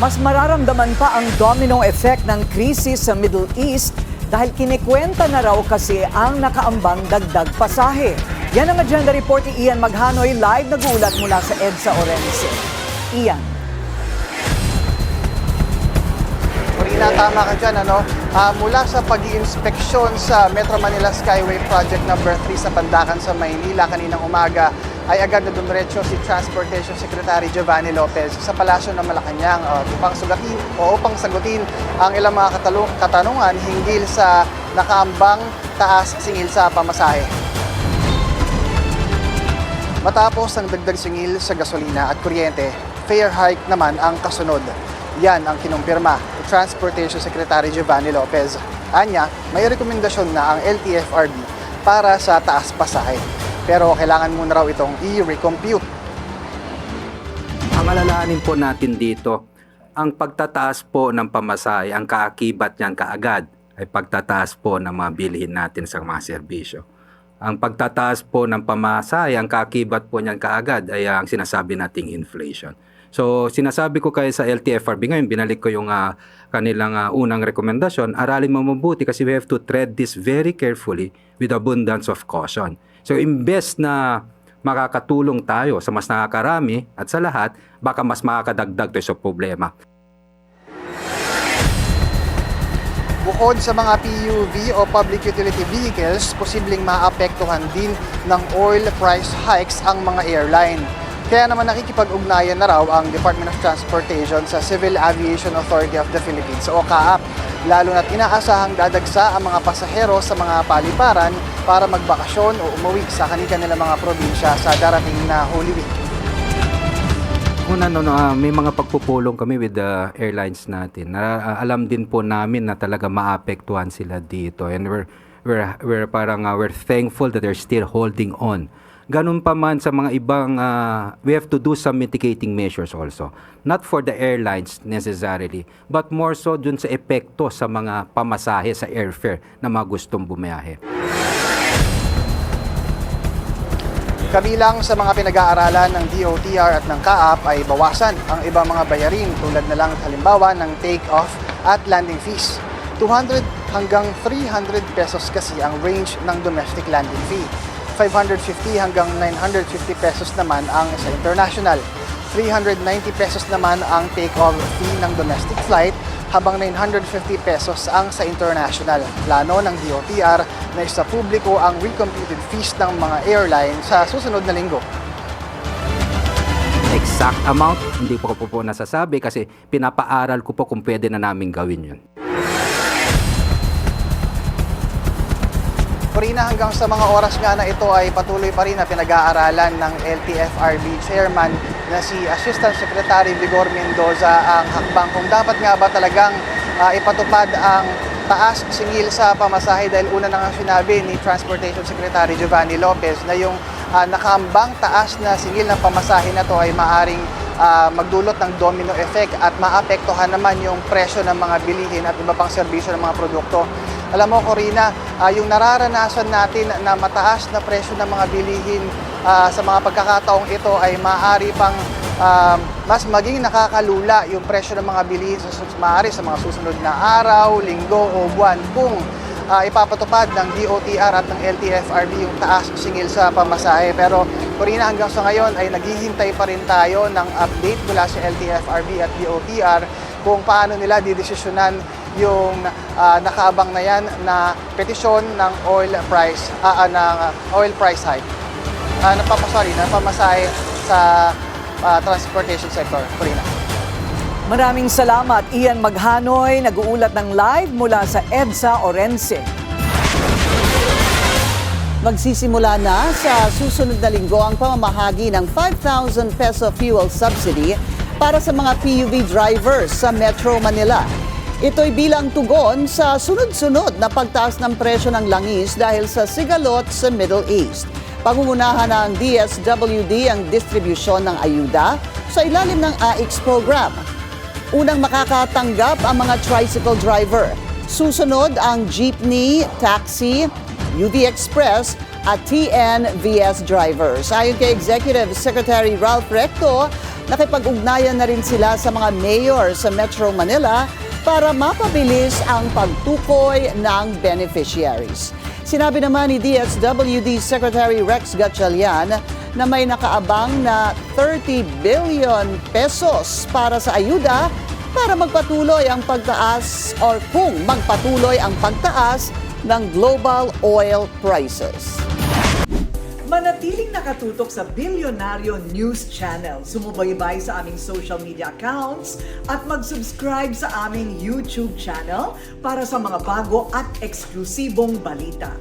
Mas mararamdaman pa ang domino effect ng krisis sa Middle East dahil kinikwenta na raw kasi ang nakaambang dagdag pasahe. Yan ang agenda report ni Ian Maghanoy, live nag-uulat mula sa EDSA Orense. Ian. Marina, tama ka dyan, ano? Mula sa pag-iinspeksyon sa Metro Manila Skyway Project number 3 sa Pandacan sa Maynila kaninang umaga, ay agad na dumiretso si Transportation Secretary Giovanni Lopez sa Palasyo ng Malacanang upang sagutin ang ilang mga katanungan hinggil sa nakaambang taas singil sa pamasahe. Matapos ang dagdag singil sa gasolina at kuryente, fare hike naman ang kasunod. Yan ang kinumpirma ni Transportation Secretary Giovanni Lopez. Anya, may rekomendasyon na ang LTFRB para sa taas pasahe. Pero kailangan muna raw itong i-recompute. Ang alalahanin po natin dito, ang pagtataas po ng pamasahe, ang kaakibat niyan kaagad ay pagtataas po ng mga bilhin natin sa mga serbisyo. Ang pagtataas po ng pamasahe, ang kaakibat po niyan kaagad ay ang sinasabi nating inflation. So sinasabi ko kayo sa LTFRB ngayon, binalik ko yung kanilang unang rekomendasyon, aralin mo mabuti kasi we have to tread this very carefully with abundance of caution. So imbes na makakatulong tayo sa mas nakakarami at sa lahat, baka mas makakadagdag tayo sa problema. Bukod sa mga PUV o Public Utility Vehicles, posibleng maapektuhan din ng oil price hikes ang mga airline. Kaya naman nakikipag-ugnayan na raw ang Department of Transportation sa Civil Aviation Authority of the Philippines o CAAP, lalo na't inaasahang dadagsa ang mga pasahero sa mga paliparan para magbakasyon o umuwi sa kanilang mga probinsya sa darating na Holy Week. Una, may mga pagpupulong kami with the airlines natin. Alam din po namin na talaga maapektuhan sila dito, and we're thankful that they're still holding on. Ganun pa man sa mga ibang, we have to do some mitigating measures also. Not for the airlines necessarily, but more so dun sa epekto sa mga pamasahe sa airfare na mga gustong bumiyahe. Kabilang sa mga pinag-aaralan ng DOTR at ng CAAP ay bawasan ang ibang mga bayarin tulad na lang halimbawa ng take-off at landing fees. 200 hanggang 300 pesos kasi ang range ng domestic landing fee. 550 hanggang 950 pesos naman ang sa international. 390 pesos naman ang take-off fee ng domestic flight, habang 950 pesos ang sa international. Plano ng DOTR na isa publiko ang recomputed fees ng mga airline sa susunod na linggo. Exact amount, hindi po ko po nasasabi kasi pinapaaral ko po kung pwede na namin gawin yun. Corina, hanggang sa mga oras nga na ito ay patuloy pa rin na pinag-aaralan ng LTFRB Chairman na si Assistant Secretary Vigor Mendoza ang hakbang kung dapat nga ba talagang ipatupad ang taas singil sa pamasahe, dahil una na nga sinabi ni Transportation Secretary Giovanni Lopez na yung nakaambang taas na singil ng pamasahe na to ay maaring magdulot ng domino effect at maapektuhan naman yung presyo ng mga bilihin at iba pang serbisyo ng mga produkto. Alam mo, Corina, yung nararanasan natin na mataas na presyo ng mga bilihin sa mga pagkakataong ito ay maaari pang mas maging nakakalula yung presyo ng mga bilihin maaari sa mga susunod na araw, linggo o buwan kung ipapatupad ng DOTR at ng LTFRB yung taas singil sa pamasahe. Pero Corina, hanggang sa ngayon ay naghihintay pa rin tayo ng update mula sa LTFRB at DOTR kung paano nila didesisyonan yung nakaabang na yan na petisyon ng oil price hike. Napamasahe sa transportation sector. Corina. Maraming salamat, Ian Maghanoy, nag-uulat ng live mula sa EDSA Orense. Magsisimula na sa susunod na linggo ang pamamahagi ng 5,000 peso fuel subsidy para sa mga PUV drivers sa Metro Manila. Ito'y bilang tugon sa sunod-sunod na pagtaas ng presyo ng langis dahil sa sigalot sa Middle East. Pangungunahan ng DSWD ang distribusyon ng ayuda sa ilalim ng AIX program. Unang makakatanggap ang mga tricycle driver. Susunod ang jeepney, taxi, UV Express at TNVS drivers. Ayon kay Executive Secretary Ralph Recto, nakipag-ugnayan na rin sila sa mga mayor sa Metro Manila para mapabilis ang pagtukoy ng beneficiaries. Sinabi naman ni DSWD Secretary Rex Gatchalian na may nakaabang na 30 billion pesos para sa ayuda para magpatuloy ang pagtaas or kung magpatuloy ang pagtaas ng global oil prices. Manatiling nakatutok sa Bilyonaryo News Channel. Sumubaybay sa aming social media accounts at mag-subscribe sa aming YouTube channel para sa mga bago at eksklusibong balita.